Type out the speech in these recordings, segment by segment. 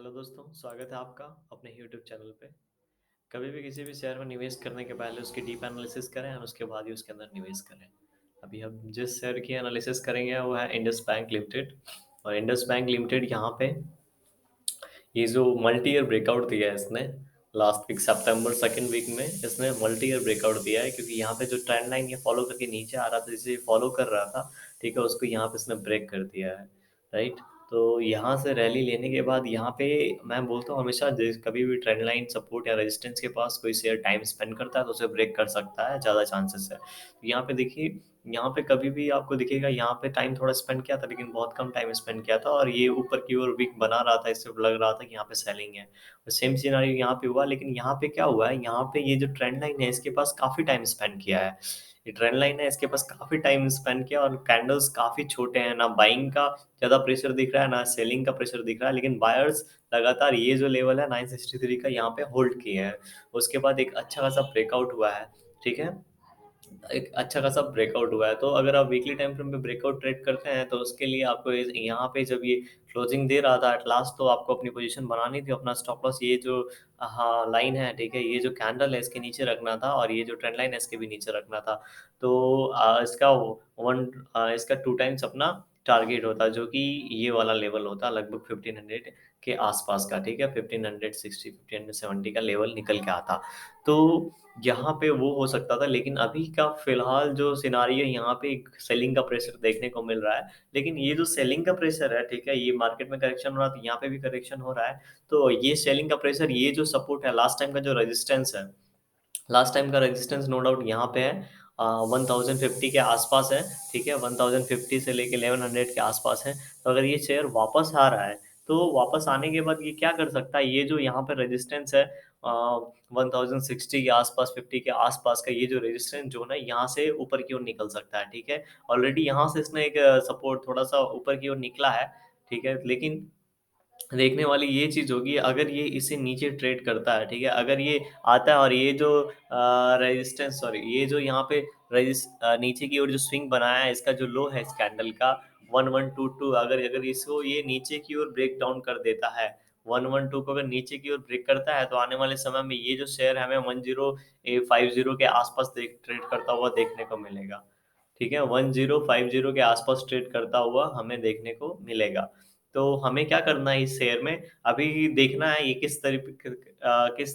Hello दोस्तों, स्वागत है आपका अपने यूट्यूब चैनल पे। कभी भी किसी भी शेयर में निवेश करने के पहले उसकी डीप एनालिसिस करें और उसके बाद ही उसके अंदर निवेश करें। अभी हम जिस शेयर की एनालिसिस करेंगे वो है इंडस बैंक लिमिटेड। और इंडस बैंक लिमिटेड यहाँ पे ये जो मल्टी ईयर ब्रेकआउट दिया है इसने लास्ट वीक सितंबर सेकंड वीक में इसने मल्टी ईयर ब्रेकआउट दिया है, क्योंकि यहाँ पे जो ट्रेंड लाइन ये फॉलो करके नीचे आ रहा था, जिसे फॉलो कर रहा था, ठीक है, उसको यहाँ पे इसने ब्रेक कर दिया है। राइट। तो यहाँ से रैली लेने के बाद यहाँ पे मैं बोलता हूँ हमेशा कभी भी ट्रेंड लाइन सपोर्ट या रेजिस्टेंस के पास कोई शेयर टाइम स्पेंड करता है तो उसे ब्रेक कर सकता है, ज़्यादा चांसेस है। तो यहाँ पे देखिए, यहाँ पे कभी भी आपको दिखेगा यहाँ पे टाइम थोड़ा स्पेंड किया था, लेकिन बहुत कम टाइम स्पेंड किया था और ये ऊपर की ओर वीक बना रहा था, इससे लग रहा था कि यहाँ पे सेलिंग है। और सेम सिनारियो यहाँ पे हुआ, लेकिन यहाँ पे क्या हुआ है, यहाँ पे ये जो ट्रेंड लाइन है इसके पास काफी टाइम स्पेंड किया है। ये ट्रेंड लाइन है इसके पास काफी टाइम स्पेंड किया और कैंडल्स काफी छोटे हैं, ना बाइंग का ज्यादा प्रेशर दिख रहा है ना सेलिंग का प्रेशर दिख रहा है, लेकिन बायर्स लगातार ये जो लेवल है 963 का यहाँ पे होल्ड किए हैं। उसके बाद एक अच्छा खासा ब्रेकआउट हुआ है। ठीक है, एक अच्छा खासा ब्रेकआउट हुआ है। तो अगर आप वीकली टाइम फ्रेम पे ब्रेकआउट ट्रेड करते हैं तो उसके लिए आपको यहाँ पे जब ये क्लोजिंग दे रहा था एट लास्ट, तो आपको अपनी पोजीशन बनानी थी। अपना स्टॉप लॉस ये जो हाँ लाइन है, ठीक है, ये जो कैंडल है इसके नीचे रखना था और ये जो ट्रेंड लाइन है इसके भी नीचे रखना था। तो इसका 2 टाइम्स अपना टारगेट होता, जो कि ये वाला लेवल होता लगभग 1500 के आसपास का। ठीक है, 1560 1570 का लेवल निकल के आता। तो यहाँ पे वो हो सकता था, लेकिन अभी का फिलहाल जो सिनारियो यहाँ पे एक सेलिंग का प्रेशर देखने को मिल रहा है। लेकिन ये जो सेलिंग का प्रेशर है, ठीक है, ये मार्केट में करेक्शन हो रहा था, यहाँ पे भी करेक्शन हो रहा है। तो ये सेलिंग का प्रेशर, ये जो सपोर्ट है, लास्ट टाइम का जो रेजिस्टेंस है, लास्ट टाइम का रेजिस्टेंस नो डाउट यहाँ पे है 1050 के आसपास है। ठीक है, 1050 से लेके 1100 के आसपास है। तो अगर ये शेयर वापस आ रहा है तो वापस आने के बाद ये क्या कर सकता है, ये जो यहाँ पे रेजिस्टेंस है 1060 के आसपास, 50 के आसपास का ये जो रेजिस्टेंस जो ना यहाँ से ऊपर की ओर निकल सकता है। ठीक है, ऑलरेडी यहाँ से इसने एक सपोर्ट थोड़ा सा ऊपर की ओर निकला है। ठीक है, लेकिन देखने वाली ये चीज़ होगी अगर ये इसे नीचे ट्रेड करता है। ठीक है, अगर ये आता है और ये जो रेजिस्टेंस, सॉरी, ये जो यहाँ पे नीचे की ओर जो स्विंग बनाया है, इसका जो लो है इस कैंडल का 1122, अगर अगर इसको ये नीचे की ओर ब्रेक डाउन कर देता है, 112 को अगर नीचे की ओर ब्रेक करता है, तो आने वाले समय में ये जो शेयर हमें 1050 के आसपास ट्रेड करता हुआ देखने को मिलेगा। ठीक है, 1050 के आसपास ट्रेड करता हुआ हमें देखने को मिलेगा। तो हमें क्या करना है इस शेयर में, अभी देखना है ये किस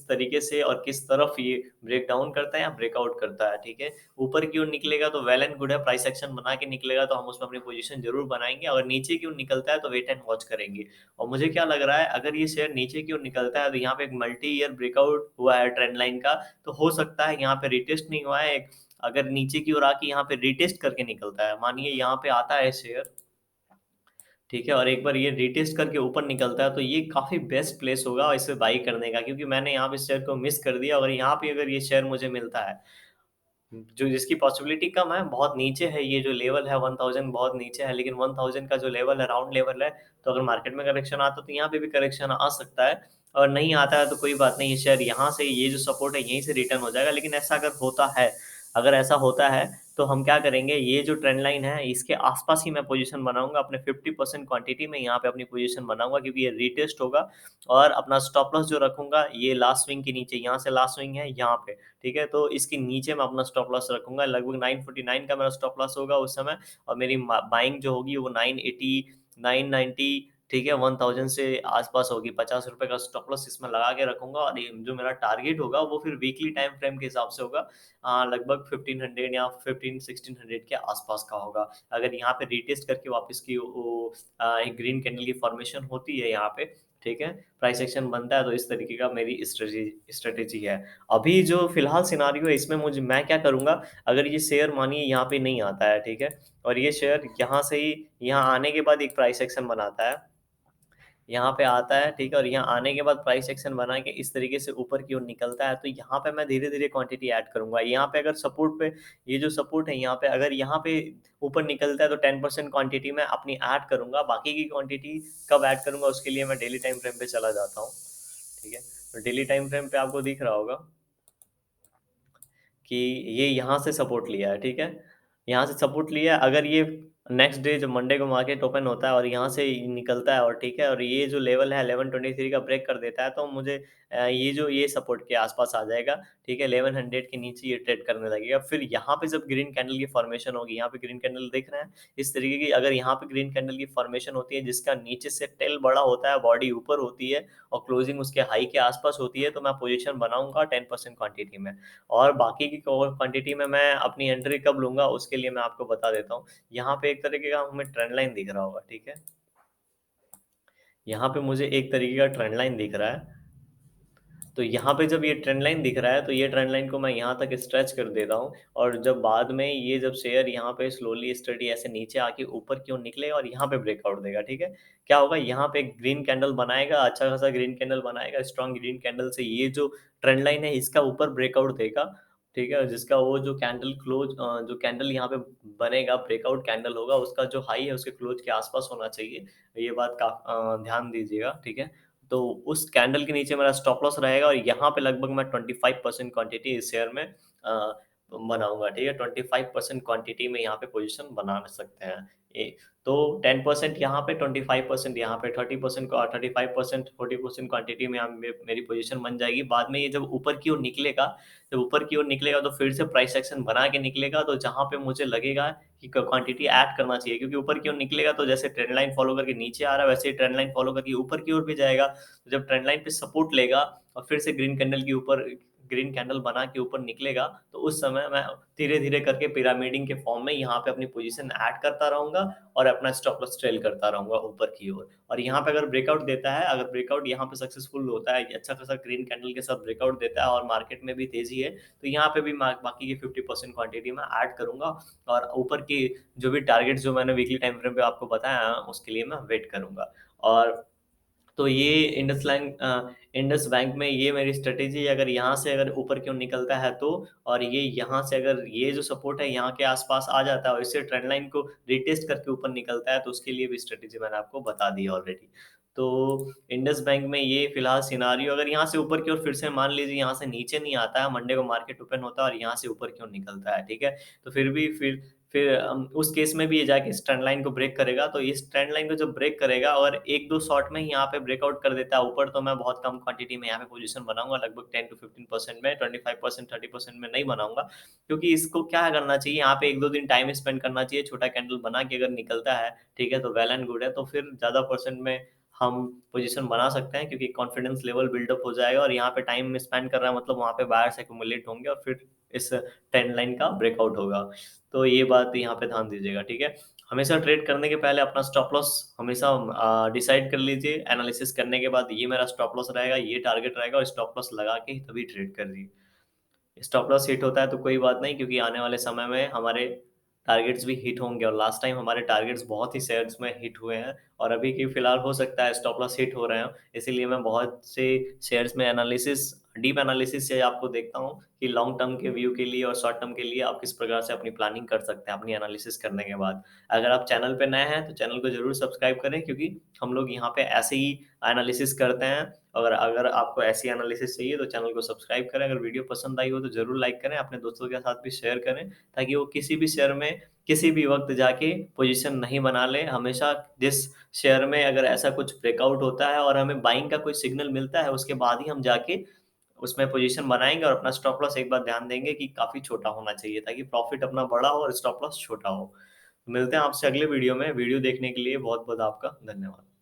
तरीके से और किस तरफ ये ब्रेक डाउन करता है या ब्रेकआउट करता है। ठीक है, ऊपर की ओर निकलेगा तो वेल एंड गुड है, प्राइस एक्शन बना के निकलेगा तो हम उसमें अपनी पोजीशन जरूर बनाएंगे। अगर नीचे की ओर निकलता है तो वेट एंड वॉच करेंगे। और मुझे क्या लग रहा है, अगर ये शेयर नीचे की ओर निकलता है तो यहाँ पे एक मल्टी ईयर ब्रेकआउट हुआ है ट्रेंड लाइन का, तो हो सकता है यहाँ पे रिटेस्ट नहीं हुआ है, अगर नीचे की ओर आके यहाँ पे रिटेस्ट करके निकलता है, मानिए यहाँ पे आता है शेयर, ठीक है, और एक बार ये रिटेस्ट करके ऊपर निकलता है, तो ये काफ़ी बेस्ट प्लेस होगा इसे बाई करने का, क्योंकि मैंने यहाँ पे शेयर को मिस कर दिया। और यहाँ पे अगर ये शेयर मुझे मिलता है, जो जिसकी पॉसिबिलिटी कम है, बहुत नीचे है, ये जो लेवल है 1000 बहुत नीचे है, लेकिन 1000 का जो लेवल है राउंड लेवल है। तो अगर मार्केट में करेक्शन आता है तो यहाँ पे भी करेक्शन आ सकता है, और नहीं आता है तो कोई बात नहीं, ये शेयर यहाँ से ये जो सपोर्ट है यहीं से रिटर्न हो जाएगा। लेकिन ऐसा अगर होता है, अगर ऐसा होता है तो हम क्या करेंगे, ये जो ट्रेंड लाइन है इसके आसपास ही मैं पोजीशन बनाऊंगा, अपने 50% क्वांटिटी में यहाँ पे अपनी पोजीशन बनाऊंगा, क्योंकि ये रीटेस्ट होगा। और अपना स्टॉप लॉस जो रखूंगा ये लास्ट स्विंग के नीचे, यहाँ से लास्ट स्विंग है यहाँ पे, ठीक है, तो इसके नीचे मैं अपना स्टॉप लॉस रखूंगा, लगभग 949 का मेरा स्टॉप लॉस होगा उस समय। और मेरी बाइंग जो होगी वो 980 990, ठीक है, 1000 से आसपास होगी। 50 रुपए का स्टॉप लॉस इसमें लगा के रखूंगा, और जो मेरा टारगेट होगा वो फिर वीकली टाइम फ्रेम के हिसाब से होगा, लगभग 1500 या 1600 के आसपास का होगा। अगर यहाँ पे रिटेस्ट करके वापस की एक ग्रीन कैंडल की फॉर्मेशन होती है यहाँ पे, ठीक है, प्राइस एक्शन बनता है, तो इस तरीके का मेरी स्ट्रेटेजी है। अभी जो फिलहाल सिनारियो है इसमें मुझे मैं क्या करूंगा, अगर ये शेयर मानिए यहाँ पे नहीं आता है, ठीक है, और ये शेयर यहाँ से ही यहाँ आने के बाद एक प्राइस एक्शन बनाता है, यहाँ पे आता है, ठीक है, और यहाँ आने के बाद प्राइस एक्शन बना के इस तरीके से ऊपर की ओर निकलता है, तो यहाँ पे मैं धीरे धीरे क्वांटिटी ऐड करूंगा। यहाँ पे अगर सपोर्ट पे, ये जो सपोर्ट है यहाँ पे, अगर यहाँ पे ऊपर निकलता है तो 10% क्वांटिटी में अपनी ऐड करूंगा। बाकी की क्वांटिटी कब ऐड करूंगा उसके लिए मैं डेली टाइम फ्रेम पे चला जाता हूँ। ठीक है, तो डेली टाइम फ्रेम पे आपको दिख रहा होगा कि ये यहाँ से सपोर्ट लिया है, ठीक है, यहाँ से सपोर्ट लिया है। अगर ये नेक्स्ट डे जब मंडे को मार्केट ओपन होता है और यहाँ से निकलता है और ठीक है, और ये जो लेवल है 1123 का ब्रेक कर देता है, तो मुझे ये जो ये सपोर्ट के आसपास आ जाएगा, ठीक है, 1100 के नीचे ये ट्रेड करने लगेगा। फिर यहाँ पे जब ग्रीन कैंडल की फॉर्मेशन होगी, यहाँ पे ग्रीन कैंडल दिख रहा है इस तरीके की, अगर यहाँ पे ग्रीन कैंडल की फॉर्मेशन होती है जिसका नीचे से टेल बड़ा होता है, बॉडी ऊपर होती है और क्लोजिंग उसके हाई के आसपास होती है, तो मैं पोजिशन बनाऊंगा 10% क्वांटिटी में। और बाकी की क्वांटिटी में मैं अपनी एंट्री कब लूंगा उसके लिए मैं आपको बता देता हूँ। यहाँ पे एक तरीके का हमें ट्रेंड लाइन दिख रहा होगा, ठीक है, यहाँ पे मुझे एक तरीके का ट्रेंड लाइन दिख रहा है। तो यहाँ पे जब ये ट्रेंड लाइन दिख रहा है, तो ये ट्रेंड लाइन को मैं यहाँ तक स्ट्रेच कर देता हूँ, और जब बाद में ये जब शेयर यहाँ पे स्लोली स्टडी ऐसे नीचे आके ऊपर क्यों निकलेगा और यहाँ पे ब्रेकआउट देगा, ठीक है, क्या होगा, यहाँ पे ग्रीन कैंडल बनाएगा, अच्छा खासा ग्रीन कैंडल बनाएगा, स्ट्रॉन्ग ग्रीन कैंडल से ये जो ट्रेंड लाइन है इसका ऊपर ब्रेकआउट देगा, ठीक है, जिसका वो जो कैंडल क्लोज जो कैंडल यहाँ पे बनेगा, ब्रेकआउट कैंडल होगा, उसका जो हाई है उसके क्लोज के आसपास होना चाहिए। ये बात का ध्यान दीजिएगा, ठीक है। तो उस कैंडल के नीचे मेरा स्टॉप लॉस रहेगा, और यहाँ पे लगभग मैं 25% क्वांटिटी इस शेयर में बनाऊंगा, ठीक है, 25% क्वांटिटी में यहाँ पे पोजीशन बना सकते हैं। तो 10% यहाँ पे, 25% यहाँ पे, 30% 35%, 40% क्वांटिटी में मेरी पोजीशन बन जाएगी। बाद में ये जब ऊपर की ओर निकलेगा, जब ऊपर की ओर निकलेगा तो फिर से प्राइस एक्शन बना के निकलेगा, तो जहाँ पे मुझे लगेगा कि क्वांटिटी ऐड करना चाहिए, क्योंकि ऊपर की ओर निकलेगा तो जैसे ट्रेंड लाइन फॉलो करके नीचे आ रहा है, वैसे ही ट्रेंड लाइन फॉलो करके ऊपर की ओर भी जाएगा। तो जब ट्रेंड लाइन पे सपोर्ट लेगा और फिर से ग्रीन कैंडल के ऊपर ग्रीन कैंडल बना के ऊपर निकलेगा, तो उस समय मैं धीरे धीरे करके पिरामिडिंग के फॉर्म में यहाँ पे अपनी पोजीशन ऐड करता रहूंगा और अपना स्टॉप लॉस ट्रेल करता रहूंगा ऊपर की ओर। और यहाँ पे अगर ब्रेकआउट देता है, अगर ब्रेकआउट यहाँ पे सक्सेसफुल होता है, अच्छा खासा ग्रीन कैंडल के साथ ब्रेकआउट देता है और मार्केट में भी तेजी है, तो यहाँ पे भी बाकी की 50% क्वांटिटी में ऐड करूंगा, और ऊपर की जो भी टारगेट जो मैंने वीकली टाइम फ्रेम पे आपको बताया उसके लिए मैं वेट करूंगा। और तो ये इंडस बैंक में ये मेरी स्ट्रेटेजी, अगर यहाँ से अगर ऊपर क्यों निकलता है तो, और ये यहाँ से अगर ये जो सपोर्ट है यहाँ के आसपास आ जाता है और इससे ट्रेंड लाइन को रिटेस्ट करके ऊपर निकलता है, तो उसके लिए भी स्ट्रेटेजी मैंने आपको बता दी ऑलरेडी। तो इंडस बैंक में ये फिलहाल सिनारियो, अगर यहाँ से ऊपर की ओर फिर से मान लीजिए यहाँ से नीचे नहीं आता है, मंडे को मार्केट ओपन होता है और यहाँ से ऊपर क्यों निकलता है, ठीक है, तो फिर भी फिर उस केस में भी ये जाके इस ट्रेंड लाइन को ब्रेक करेगा, तो इस ट्रेंड लाइन को जब ब्रेक करेगा और एक दो शॉट में ही यहाँ पे ब्रेकआउट कर देता है ऊपर, तो मैं बहुत कम क्वांटिटी में यहाँ पे पोजीशन बनाऊंगा, लगभग 10 to 15% में, 25% 30% में नहीं बनाऊंगा, क्योंकि इसको क्या करना चाहिए, यहाँ पे एक दो दिन टाइम स्पेंड करना चाहिए, छोटा कैंडल बना के अगर निकलता है, ठीक है, तो वेल एंड गुड है, तो फिर ज्यादा परसेंट में हम पोजीशन बना सकते हैं, क्योंकि कॉन्फिडेंस लेवल बिल्डअप हो जाएगा, और यहाँ पे टाइम स्पेंड कर रहा है मतलब वहाँ पे बायर्स एक्यूमुलेट होंगे और फिर इस ट्रेंड लाइन का ब्रेकआउट होगा। तो ये बात यहाँ पे ध्यान दीजिएगा, ठीक है। हमेशा ट्रेड करने के पहले अपना स्टॉप लॉस हमेशा डिसाइड कर लीजिए, एनालिसिस करने के बाद ये मेरा स्टॉप लॉस रहेगा, ये टारगेट रहेगा, और स्टॉप लॉस लगा के ही तभी ट्रेड करिए। स्टॉप लॉस हिट होता है तो कोई बात नहीं, क्योंकि आने वाले समय में हमारे टारगेट्स भी हिट होंगे, और लास्ट टाइम हमारे टारगेट्स बहुत ही शेयर्स में हिट हुए हैं, और अभी की फिलहाल हो सकता है स्टॉप लॉस हिट हो रहे हो, इसीलिए मैं बहुत से शेयर्स में एनालिसिस, डीप एनालिसिस से आपको देखता हूँ कि लॉन्ग टर्म के व्यू के लिए और शॉर्ट टर्म के लिए आप किस प्रकार से अपनी प्लानिंग कर सकते हैं अपनी एनालिसिस करने के बाद। अगर आप चैनल पे नए हैं तो चैनल को जरूर सब्सक्राइब करें, क्योंकि हम लोग यहाँ पे ऐसे ही एनालिसिस करते हैं। अगर अगर आपको ऐसी एनालिसिस चाहिए तो चैनल को सब्सक्राइब करें, अगर वीडियो पसंद आई हो तो जरूर लाइक करें, अपने दोस्तों के साथ भी शेयर करें, ताकि वो किसी भी शेयर में किसी भी वक्त जाके पोजीशन नहीं बना ले। हमेशा जिस शेयर में अगर ऐसा कुछ ब्रेकआउट होता है और हमें बाइंग का कोई सिग्नल मिलता है, उसके बाद ही हम जाके उसमें पोजीशन बनाएंगे, और अपना स्टॉप लॉस एक बार ध्यान देंगे कि काफी छोटा होना चाहिए, ताकि प्रॉफिट अपना बड़ा हो और स्टॉप लॉस छोटा हो। मिलते हैं आपसे अगले वीडियो में। वीडियो देखने के लिए बहुत बहुत आपका धन्यवाद।